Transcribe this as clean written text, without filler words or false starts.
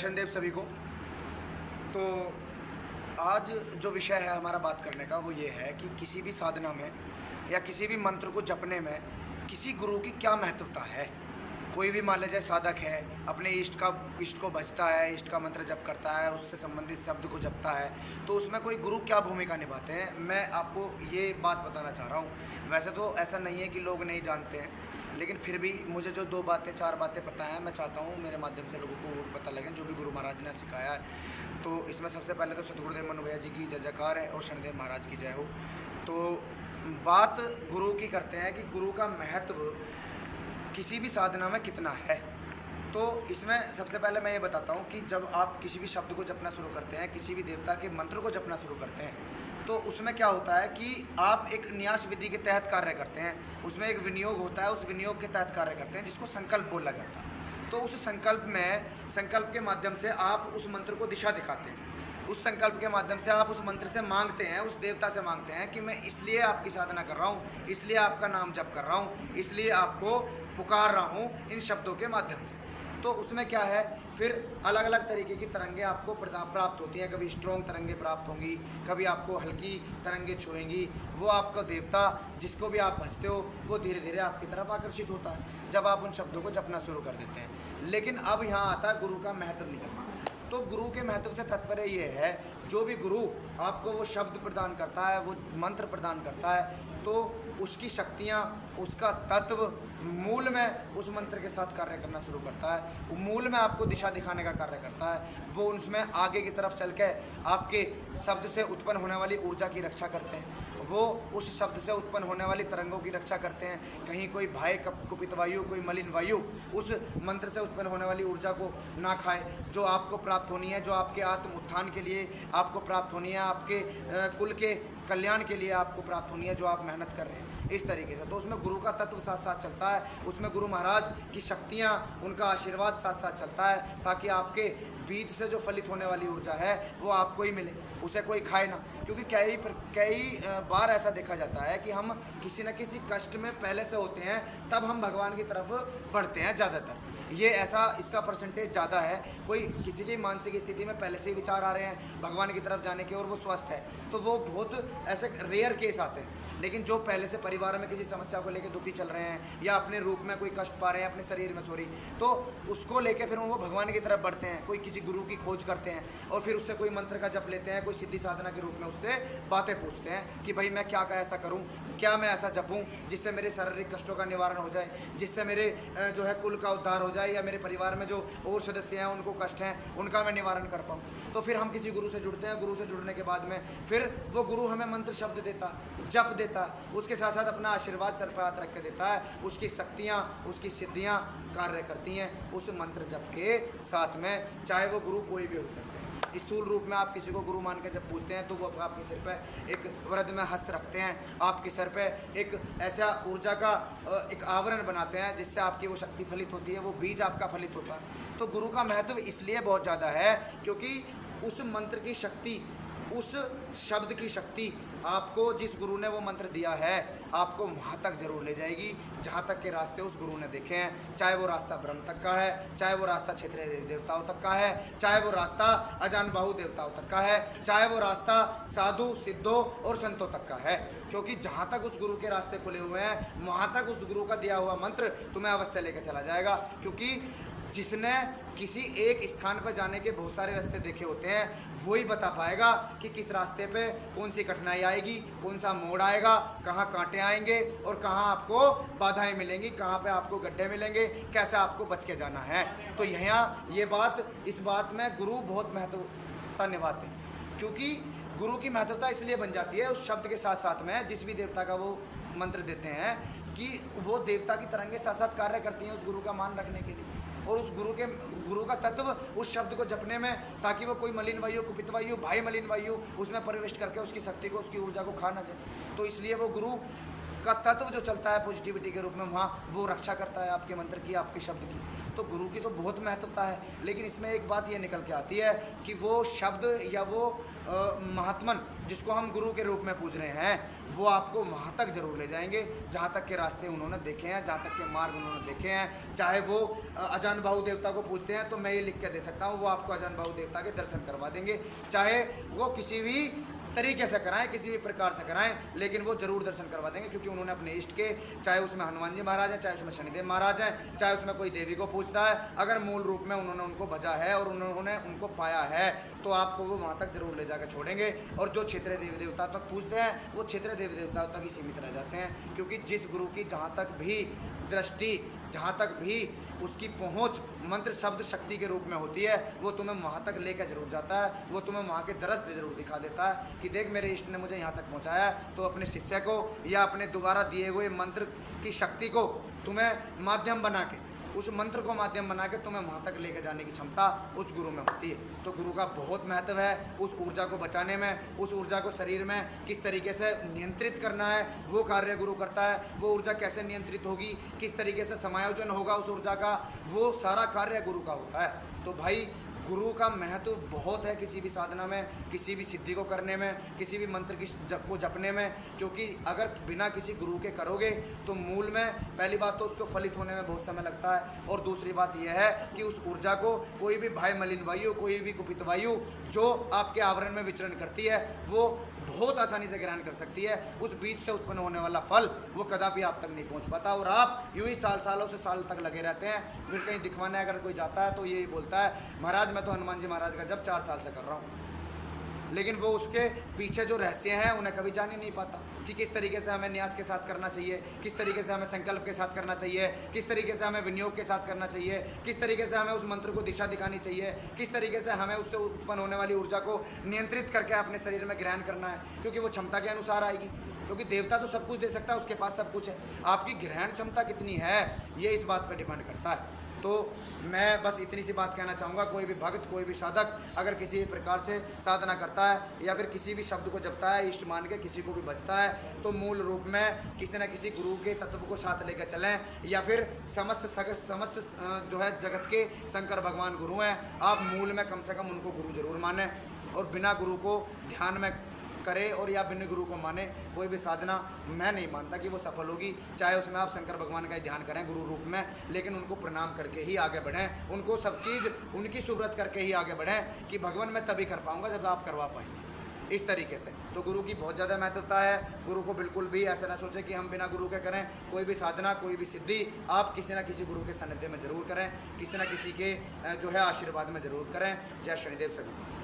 देव सभी को। तो आज जो विषय है हमारा बात करने का वो ये है कि किसी भी साधना में या किसी भी मंत्र को जपने में किसी गुरु की क्या महत्वता है। कोई भी मान लीजिए साधक है, अपने इष्ट को भजता है, इष्ट का मंत्र जप करता है, उससे संबंधित शब्द को जपता है, तो उसमें कोई गुरु क्या भूमिका निभाते हैं, मैं आपको ये बात बताना चाह रहा हूँ। वैसे तो ऐसा नहीं है कि लोग नहीं जानते हैं, लेकिन फिर भी मुझे जो 2 4 बातें पता हैं, मैं चाहता हूँ मेरे माध्यम से लोगों को पता लगे जो भी गुरु महाराज ने सिखाया है। तो इसमें सबसे पहले तो सतगुरुदेव मनु भैया जी की जय जयकार है और शनिदेव महाराज की जय हो। तो बात गुरु की करते हैं कि गुरु का महत्व किसी भी साधना में कितना है। तो इसमें सबसे पहले मैं ये बताता हूँ कि जब आप किसी भी शब्द को जपना शुरू करते हैं, किसी भी देवता के मंत्र को जपना शुरू करते हैं, तो उसमें क्या होता है कि आप एक न्यास विधि के तहत कार्य करते हैं। उसमें एक विनियोग होता है, उस विनियोग के तहत कार्य करते हैं जिसको संकल्प बोला जाता है। तो उस संकल्प के माध्यम से आप उस मंत्र को दिशा दिखाते हैं। उस संकल्प के माध्यम से आप उस मंत्र से मांगते हैं, उस देवता से मांगते हैं कि मैं इसलिए आपकी साधना कर रहा हूँ, इसलिए आपका नाम जप कर रहा हूँ, इसलिए आपको पुकार रहा हूँ इन शब्दों के माध्यम से। तो उसमें क्या है, फिर अलग अलग तरीके की तरंगें आपको प्राप्त होती हैं। कभी स्ट्रॉन्ग तरंगें प्राप्त होंगी, कभी आपको हल्की तरंगें छुएंगी। वो आपका देवता जिसको भी आप भजते हो वो धीरे धीरे आपकी तरफ आकर्षित होता है जब आप उन शब्दों को जपना शुरू कर देते हैं। लेकिन अब यहाँ आता है गुरु का महत्व निकलना। तो गुरु के महत्व से तात्पर्य ये है, जो भी गुरु आपको वो शब्द प्रदान करता है, वो मंत्र प्रदान करता है, तो उसकी शक्तियाँ, उसका तत्व मूल में उस मंत्र के साथ कार्य करना शुरू करता है। मूल में आपको दिशा दिखाने का कार्य करता है। वो उसमें आगे की तरफ चल के आपके शब्द से उत्पन्न होने वाली ऊर्जा की रक्षा करते हैं। वो उस शब्द से उत्पन्न होने वाली तरंगों की रक्षा करते हैं। कहीं कोई भय कुपित वायु, कोई मलिन वायु उस मंत्र से उत्पन्न होने वाली ऊर्जा को ना खाए, जो आपको प्राप्त होनी है, जो आपके आत्म उत्थान के लिए आपको प्राप्त होनी है, आपके कुल के कल्याण के लिए आपको प्राप्त होनी है, जो आप मेहनत कर रहे हैं इस तरीके से। तो उसमें गुरु का तत्व साथ साथ चलता है, उसमें गुरु महाराज की शक्तियाँ, उनका आशीर्वाद साथ साथ चलता है, ताकि आपके बीज से जो फलित होने वाली ऊर्जा है वो आपको ही मिले, उसे कोई खाए ना। क्योंकि कई बार ऐसा देखा जाता है कि हम किसी न किसी कष्ट में पहले से होते हैं, तब हम भगवान की तरफ बढ़ते हैं। ज़्यादातर ये ऐसा, इसका परसेंटेज ज़्यादा है। कोई किसी की मानसिक स्थिति में पहले से ही विचार आ रहे हैं भगवान की तरफ जाने के और वो स्वस्थ है, तो वो बहुत ऐसे रेयर केस आते हैं। लेकिन जो पहले से परिवार में किसी समस्या को लेकर दुखी चल रहे हैं या अपने रूप में कोई कष्ट पा रहे हैं अपने शरीर में, तो उसको लेकर फिर वो भगवान की तरफ बढ़ते हैं, कोई किसी गुरु की खोज करते हैं और फिर उससे कोई मंत्र का जप लेते हैं, कोई सिद्धि साधना के रूप में उससे बातें पूछते हैं कि भाई मैं क्या ऐसा करूं, क्या मैं ऐसा जपूं जिससे मेरे शारीरिक कष्टों का निवारण हो जाए, जिससे मेरे जो है कुल का उद्धार हो जाए, या मेरे परिवार में जो और सदस्य हैं उनको कष्ट हैं उनका मैं निवारण कर पाऊँ। तो फिर हम किसी गुरु से जुड़ते हैं। गुरु से जुड़ने के बाद में फिर वो गुरु हमें मंत्र शब्द देता, जप देता, उसके साथ साथ अपना आशीर्वाद सर पर हाथ रख के देता है। उसकी शक्तियाँ, उसकी सिद्धियाँ कार्य करती हैं उस मंत्र जप के साथ में, चाहे वो गुरु कोई भी हो सकते हैं। स्थूल रूप में आप किसी को गुरु मान के जब पूछते हैं तो वो आपके सिर पे एक वृद्ध में हस्त रखते हैं, आपके सर पे एक ऐसा ऊर्जा का एक आवरण बनाते हैं जिससे आपकी वो शक्ति फलित होती है, वो बीज आपका फलित होता है। तो गुरु का महत्व इसलिए बहुत ज़्यादा है क्योंकि उस मंत्र की शक्ति, उस शब्द की शक्ति आपको, जिस गुरु ने वो मंत्र दिया है, आपको वहाँ तक जरूर ले जाएगी जहाँ तक के रास्ते उस गुरु ने देखे हैं। चाहे वो रास्ता ब्रह्म तक का है, चाहे वो रास्ता क्षेत्रीय देवताओं तक का है, चाहे वो रास्ता अजान बाहु देवताओं तक का है, चाहे वो रास्ता साधु सिद्धों और संतों तक का है। क्योंकि जहाँ तक उस गुरु के रास्ते खुले हुए हैं वहाँ तक उस गुरु का दिया हुआ मंत्र तुम्हें अवश्य लेकर चला जाएगा। क्योंकि जिसने किसी एक स्थान पर जाने के बहुत सारे रास्ते देखे होते हैं वही बता पाएगा कि किस रास्ते पे कौन सी कठिनाई आएगी, कौन सा मोड़ आएगा, कहाँ कांटे आएंगे और कहाँ आपको बाधाएं मिलेंगी, कहाँ पे आपको गड्ढे मिलेंगे, कैसे आपको बच के जाना है। तो यहाँ इस बात में गुरु बहुत महत्वता निभाते हैं। क्योंकि गुरु की महत्वता इसलिए बन जाती है उस शब्द के साथ साथ में, जिस भी देवता का वो मंत्र देते हैं, कि वो देवता की तरंगे साथ साथ कार्य करती हैं उस गुरु का मान रखने के लिए और उस गुरु का तत्व उस शब्द को जपने में, ताकि वो कोई मलिन वायु, कुपित वायु, भाई मलिन वायु उसमें प्रविष्ट करके उसकी शक्ति को, उसकी ऊर्जा को खा ना जाए। तो इसलिए वो गुरु का तत्व जो चलता है पॉजिटिविटी के रूप में, वहाँ वो रक्षा करता है आपके मंत्र की, आपके शब्द की। तो गुरु की तो बहुत महत्वता है। लेकिन इसमें एक बात ये निकल के आती है कि वो शब्द या वो महात्मन जिसको हम गुरु के रूप में पूज रहे हैं, वो आपको वहाँ तक जरूर ले जाएंगे जहाँ तक के रास्ते उन्होंने देखे हैं, जहाँ तक के मार्ग उन्होंने देखे हैं। चाहे वो अजान बाहु देवता को पूजते हैं तो मैं ये लिख के दे सकता हूँ, वो आपको अजान बाहु देवता के दर्शन करवा देंगे। चाहे वो किसी भी तरीके से कराएं, किसी भी प्रकार से कराएं, लेकिन वो जरूर दर्शन करवा देंगे, क्योंकि उन्होंने अपने इष्ट के, चाहे उसमें हनुमान जी महाराज हैं, चाहे उसमें शनिदेव महाराज हैं, चाहे उसमें कोई देवी को पूजता है, अगर मूल रूप में उन्होंने उनको भजा है और उन्होंने उनको पाया है तो आपको वो वहाँ तक जरूर ले जाकर छोड़ेंगे। और जो क्षेत्रीय देवी देवता तक पूजते हैं वो क्षेत्रीय देवी देवताओं तक ही सीमित रह जाते हैं, क्योंकि जिस गुरु की जहाँ तक भी दृष्टि, जहाँ तक भी उसकी पहुंच मंत्र शब्द शक्ति के रूप में होती है, वो तुम्हें वहाँ तक लेकर जरूर जाता है, वो तुम्हें वहाँ के दृश्य जरूर दिखा देता है कि देख मेरे इष्ट ने मुझे यहाँ तक पहुँचाया है, तो अपने शिष्य को या अपने दोबारा दिए हुए मंत्र की शक्ति को तुम्हें माध्यम बना के, उस मंत्र को माध्यम बना के तुम्हें वहाँ तक लेकर जाने की क्षमता उस गुरु में होती है। तो गुरु का बहुत महत्व है उस ऊर्जा को बचाने में, उस ऊर्जा को शरीर में किस तरीके से नियंत्रित करना है वो कार्य गुरु करता है। वो ऊर्जा कैसे नियंत्रित होगी, किस तरीके से समायोजन होगा उस ऊर्जा का, वो सारा कार्य गुरु का होता है। तो भाई गुरु का महत्व बहुत है किसी भी साधना में, किसी भी सिद्धि को करने में, किसी भी मंत्र की को जपने में, क्योंकि अगर बिना किसी गुरु के करोगे तो मूल में पहली बात तो उसको फलित होने में बहुत समय लगता है, और दूसरी बात यह है कि उस ऊर्जा को कोई भी भाई मलिन वायु, कोई भी कुपित वायु जो आपके आवरण में विचरण करती है वो बहुत आसानी से ग्रहण कर सकती है। उस बीज से उत्पन्न होने वाला फल वो कदापि आप तक नहीं पहुंच पाता, और आप यूं ही सालों से साल तक लगे रहते हैं। फिर कहीं दिखवाने अगर कोई जाता है तो यही बोलता है महाराज मैं तो हनुमान जी महाराज का जब 4 साल से कर रहा हूँ, लेकिन वो उसके पीछे जो रहस्य हैं उन्हें कभी जान ही नहीं पाता कि किस तरीके से हमें न्यास के साथ करना चाहिए, किस तरीके से हमें संकल्प के साथ करना चाहिए, किस तरीके से हमें विनियोग के साथ करना चाहिए, किस तरीके से हमें उस मंत्र को दिशा दिखानी चाहिए, किस तरीके से हमें उससे उत्पन्न होने वाली ऊर्जा को नियंत्रित करके अपने शरीर में ग्रहण करना है, क्योंकि वो क्षमता के अनुसार आएगी। क्योंकि देवता तो सब कुछ दे सकता है, उसके पास सब कुछ है, आपकी ग्रहण क्षमता कितनी है ये इस बात पर डिपेंड करता है। तो मैं बस इतनी सी बात कहना चाहूँगा, कोई भी भक्त, कोई भी साधक अगर किसी भी प्रकार से साधना करता है या फिर किसी भी शब्द को जपता है, इष्ट मान के किसी को भी बचता है, तो मूल रूप में किसी न किसी गुरु के तत्व को साथ लेकर चलें, या फिर समस्त जो है जगत के शंकर भगवान गुरु हैं, आप मूल में कम से कम उनको गुरु जरूर मानें, और बिना गुरु को ध्यान में करे और या बिना गुरु को माने कोई भी साधना मैं नहीं मानता कि वो सफल होगी। चाहे उसमें आप शंकर भगवान का ही ध्यान करें गुरु रूप में, लेकिन उनको प्रणाम करके ही आगे बढ़ें, उनको सब चीज़ उनकी सुब्रत करके ही आगे बढ़ें कि भगवान मैं तभी कर पाऊँगा जब आप करवा पाएंगे, इस तरीके से। तो गुरु की बहुत ज़्यादा महत्वता है। गुरु को बिल्कुल भी ऐसा ना सोचें कि हम बिना गुरु के करें कोई भी साधना, कोई भी सिद्धि, आप किसी न किसी गुरु के सानिध्य में ज़रूर करें, किसी न किसी के जो है आशीर्वाद में ज़रूर करें। जय शनिदेव सभी।